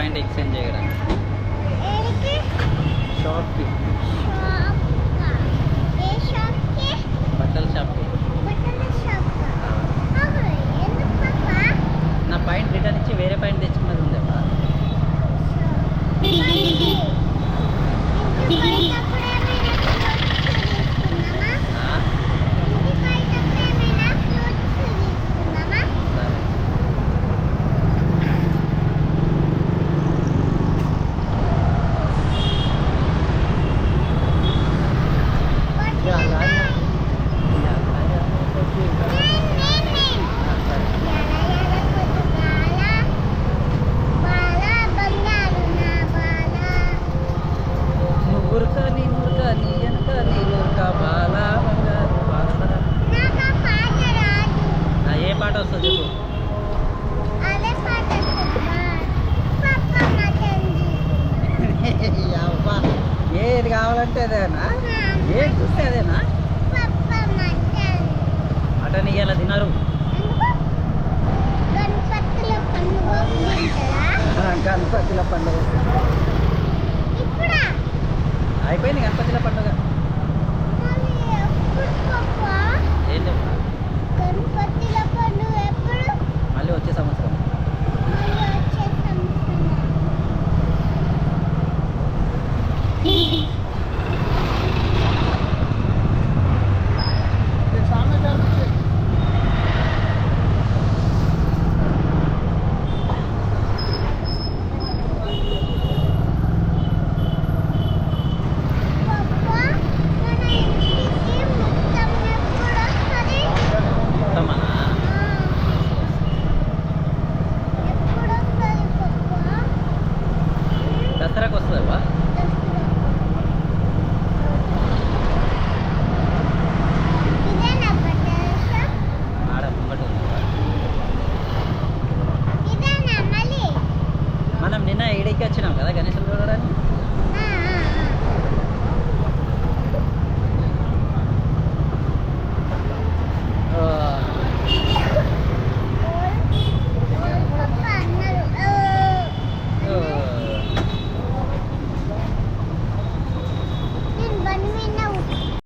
point exchange చేయడానికి షాప్కి బట్టల షాప్కి నా పాయింట్ రిటర్న్ ఇచ్చి వేరే పాయింట్ తెచ్చుకున్నది ఉందేమా ఏ పాట వస్తుంది చెప్పు అబ్బా ఏది కావాలంటే అదేనా ఏది చూస్తే అదేనా మటన్ ఇయ్యాల తినరు గణపతిల పండుగ అయిపోయింది గణపతిల పండుగ ఏంటి మళ్ళీ వచ్చే సంవత్సరం దసరాకు వస్తుందా ఆడ ముంగట మనం నిన్న ఏడికి వచ్చినాం కదా గణేశులు చూడడానికి